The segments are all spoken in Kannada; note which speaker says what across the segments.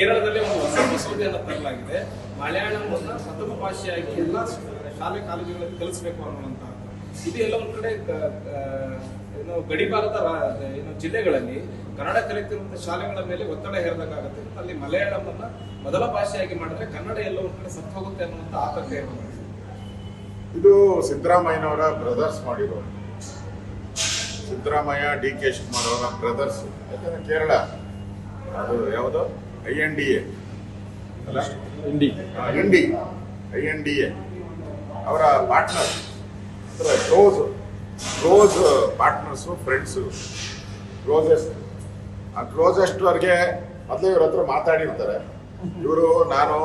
Speaker 1: ಕೇರಳದಲ್ಲಿ ಒಂದು ಹೊಸ ಮಸೂದೆಯನ್ನು ತರಲಾಗಿದೆ. ಮಲಯಾಳಂನ ಪ್ರಥಮ ಭಾಷೆಯಾಗಿ ಎಲ್ಲ ಶಾಲೆ ಕಾಲೇಜುಗಳಲ್ಲಿ ಕಲಿಸಬೇಕು ಅನ್ನುವಂತಹ. ಇದು ಎಲ್ಲ ಒಂದ್ ಕಡೆ ಏನು ಗಡಿಭಾಗದ ಜಿಲ್ಲೆಗಳಲ್ಲಿ ಕನ್ನಡ ಕಲಿತಿರುವಂತಹ ಶಾಲೆಗಳ ಮೇಲೆ ಒತ್ತಡ ಹೇರಬೇಕಾಗುತ್ತೆ. ಅಲ್ಲಿ ಮಲಯಾಳಂನ ಮೊದಲ ಭಾಷೆಯಾಗಿ ಮಾಡಿದ್ರೆ ಕನ್ನಡ ಎಲ್ಲ ಒಂದ್ ಕಡೆ ಸತ್ತು ಹೋಗುತ್ತೆ ಅನ್ನುವಂತ ಆತಂಕ ಇರಬಹುದು.
Speaker 2: ಇದು ಸಿದ್ದರಾಮಯ್ಯನವರ ಬ್ರದರ್ಸ್ ಮಾಡಿರೋದು. ಸಿದ್ದರಾಮಯ್ಯ DK ಶಿವಕುಮಾರ್ ಅವರ ಬ್ರದರ್ಸ್. ಯಾಕಂದ್ರೆ ಕೇರಳ ಅದು ಯಾವುದು INDA ಅಲ್ಲ, INDA ಅವರ partner, close partners, friends, closest ಅವ್ರಿಗೆ ಮೊದಲೇ ಇವ್ರ ಹತ್ರ ಮಾತಾಡಿರ್ತಾರೆ. ಇವರು ನಾನು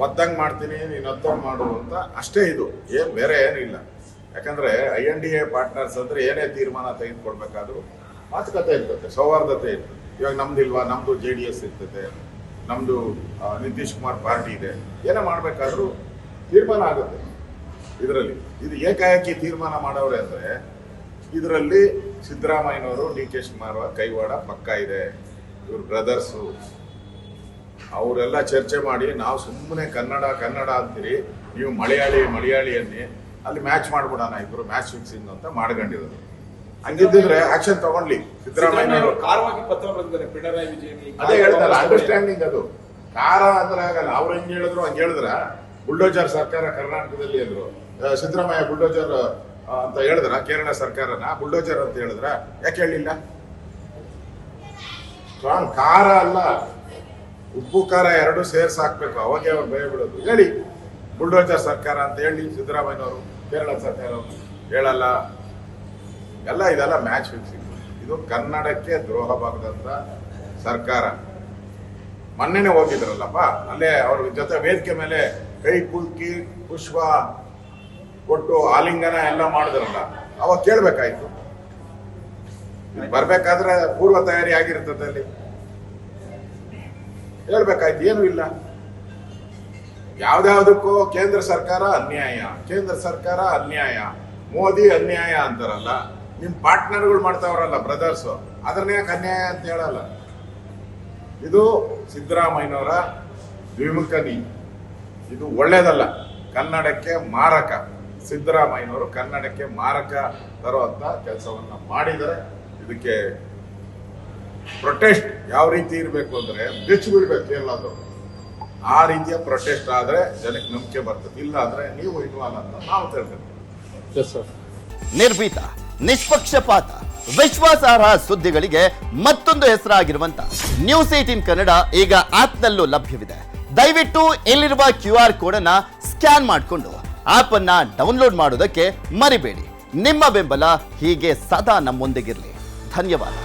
Speaker 2: ಒದ್ದಂಗೆ ಮಾಡ್ತೀನಿ, ನೀನು ಒದ್ದಂಗೆ ಮಾಡು ಅಂತ ಅಷ್ಟೇ. ಇದು ಏನು ಬೇರೆ ಏನೂ ಇಲ್ಲ. ಯಾಕಂದ್ರೆ INDA ಪಾರ್ಟ್ನರ್ಸ್ ಅಂದ್ರೆ ಏನೇ ತೀರ್ಮಾನ ತೆಗೆದುಕೊಳ್ಬೇಕಾದ್ರೂ ಮಾತುಕತೆ ಇರ್ತದೆ, ಸೌಹಾರ್ದತೆ ಇರ್ತದೆ. ಇವಾಗ ನಮ್ದಿಲ್ವಾ, ನಮ್ದು JDS ಇರ್ತದೆ, ನಮ್ದು ನಿತೀಶ್ ಕುಮಾರ್ ಪಾರ್ಟಿ ಇದೆ, ಏನೇ ಮಾಡ್ಬೇಕಾದ್ರೂ ತೀರ್ಮಾನ ಆಗುತ್ತೆ ಇದರಲ್ಲಿ. ಇದು ಏಕಾಏಕಿ ತೀರ್ಮಾನ ಮಾಡೋರೆ ಅಂದ್ರೆ ಇದರಲ್ಲಿ ಸಿದ್ದರಾಮಯ್ಯನವರು DK ಶಿವಕುಮಾರ್ ಕೈವಾಡ ಪಕ್ಕ ಇದೆ. ಇವ್ರ ಬ್ರದರ್ಸು ಅವರೆಲ್ಲ ಚರ್ಚೆ ಮಾಡಿ ನಾವು ಸುಮ್ಮನೆ ಕನ್ನಡ ಅಂತೀರಿ, ನೀವು ಮಲಯಾಳಿ ಅನ್ನಿ, ಅಲ್ಲಿ ಮ್ಯಾಚ್ ಮಾಡ್ಬಿಡೋಣ, ಇಬ್ರು ಮ್ಯಾಚ್ ಫಿಕ್ಸಿಂಗ್ ಅಂತ ಮಾಡ್ಕೊಂಡಿರೋದು. ಹಂಗಿದ್ದಿದ್ರೆ ಆಕ್ಷನ್ ತಗೊಂಡ್ಲಿ ಸಿದ್ದರಾಮಯ್ಯನವರು.
Speaker 1: ಕಾರವಾಗಿ ಪತ್ರ ಬರೆದಿದ್ದಾರೆ ಪಿಣರಾಯಿ ವಿಜಯನ್.
Speaker 2: ಅದೇ ಹೇಳ್ತಾರೆ, ಅಂಡರ್ಸ್ಟ್ಯಾಂಡಿಂಗ್. ಅದು ಕಾರ ಅಂದ್ರೆ ಆಗಲ್ಲ. ಅವ್ರು ಹೆಂಗ್ ಹೇಳಿದ್ರು ಹಂಗೆ ಹೇಳಿದ್ರ. ಬುಲ್ಡೋಜರ್ ಸರ್ಕಾರ ಕರ್ನಾಟಕದಲ್ಲಿ ಅಂದ್ರು, ಸಿದ್ದರಾಮಯ್ಯ ಬುಲ್ಡೋಜರ್ ಅಂತ ಹೇಳಿದ್ರ, ಕೇರಳ ಸರ್ಕಾರನ ಬುಲ್ಡೋಜರ್ ಅಂತ ಹೇಳಿದ್ರ, ಯಾಕೆ ಹೇಳಿಲ್ಲ? ಸ್ಟ್ರಾಂಗ್ ಖಾರ ಅಲ್ಲ, ಉಪ್ಪು ಖಾರ ಎರಡು ಸೇರ್ಸಿ ಹಾಕ್ಬೇಕು, ಅವಾಗೆ ಅವ್ರು ಭಯ ಬಿಡೋದು. ಹೇಳಿ ಬುಲ್ಡೋಜರ್ ಸರ್ಕಾರ ಅಂತ ಹೇಳಿ ಸಿದ್ದರಾಮಯ್ಯನವರು. ಕೇರಳ ಸರ್ಕಾರ ಹೇಳಲ್ಲ. ಇದೆಲ್ಲ ಮ್ಯಾಚ್ ಫಿಕ್ಸಿಂಗ್. ಇದು ಕನ್ನಡಕ್ಕೆ ದ್ರೋಹ ಬಾಗದಂತ ಸರ್ಕಾರ. ಮೊನ್ನೆನೆ ಹೋಗಿದ್ರಲ್ಲಪ್ಪ, ಅಲ್ಲೇ ಅವ್ರ ಜೊತೆ ವೇದಿಕೆ ಮೇಲೆ ಕೈ ಕುಲ್ಕಿ ಪುಷ್ಪ ಕೊಟ್ಟು ಆಲಿಂಗನ ಎಲ್ಲ ಮಾಡಿದ್ರಲ್ಲ, ಅವಾಗ ಕೇಳ್ಬೇಕಾಯ್ತು. ಬರ್ಬೇಕಾದ್ರೆ ಪೂರ್ವ ತಯಾರಿ ಆಗಿರ್ತದೆ, ಅಲ್ಲಿ ಹೇಳ್ಬೇಕಾಯ್ತು. ಏನೂ ಇಲ್ಲ. ಯಾವ್ದಾವ್ದಕ್ಕೂ ಕೇಂದ್ರ ಸರ್ಕಾರ ಅನ್ಯಾಯ, ಮೋದಿ ಅನ್ಯಾಯ ಅಂತಾರಲ್ಲ. ನಿಮ್ ಪಾರ್ಟ್ನರ್ಗಳು ಮಾಡ್ತಾವ್ರಲ್ಲ ಬ್ರದರ್ಸ್, ಅದನ್ನ ಯಾಕೆ ಅನ್ಯಾಯ ಅಂತ ಹೇಳಲ್ಲ? ಇದು ಸಿದ್ದರಾಮಯ್ಯನವರ ದ್ವಿಮುಖ ನೀತಿ. ಇದು ಒಳ್ಳೇದಲ್ಲ, ಕನ್ನಡಕ್ಕೆ ಮಾರಕ. ಸಿದ್ದರಾಮಯ್ಯನವರು ಕನ್ನಡಕ್ಕೆ ಮಾರಕ ತರುವಂತ ಕೆಲಸವನ್ನ ಮಾಡಿದರೆ ಇದಕ್ಕೆ ಪ್ರೊಟೆಸ್ಟ್ ಯಾವ ರೀತಿ ಇರಬೇಕು ಅಂದ್ರೆ ಬೆಚ್ಚಿ ಬಿಡ್ಬೇಕು ಕೇರಳದವರು. ಆ ರೀತಿಯ ಪ್ರೊಟೆಸ್ಟ್ ಆದ್ರೆ ಜನಕ್ಕೆ ನಂಬಿಕೆ ಬರ್ತದೆ. ಇಲ್ಲ ಅಂದ್ರೆ ನೀವು ಇನ್ವಾಲ್ವ್ ಅಂತ ನಾವು ತಿಳ್ಕೊಳ್ತೀವಿ.
Speaker 3: ನಿರ್ಭೀತ, ನಿಷ್ಪಕ್ಷಪಾತ, ವಿಶ್ವಾಸಾರ್ಹ ಸುದ್ದಿಗಳಿಗೆ ಮತ್ತೊಂದು ಹೆಸರಾಗಿರುವಂತ ನ್ಯೂಸ್ 18 ಕನ್ನಡ ಈಗ ಆಪ್ನಲ್ಲೂ ಲಭ್ಯವಿದೆ. ದಯವಿಟ್ಟು ಇಲ್ಲಿರುವ QR ಕೋಡ್ ಅನ್ನ ಸ್ಕ್ಯಾನ್ ಮಾಡಿಕೊಂಡು ಆಪ್ ಅನ್ನ ಡೌನ್ಲೋಡ್ ಮಾಡೋದಕ್ಕೆ ಮರಿಬೇಡಿ. ನಿಮ್ಮ ಬೆಂಬಲ ಹೀಗೆ ಸದಾ ನಮ್ಮೊಂದಿಗಿರಲಿ. ಧನ್ಯವಾದ.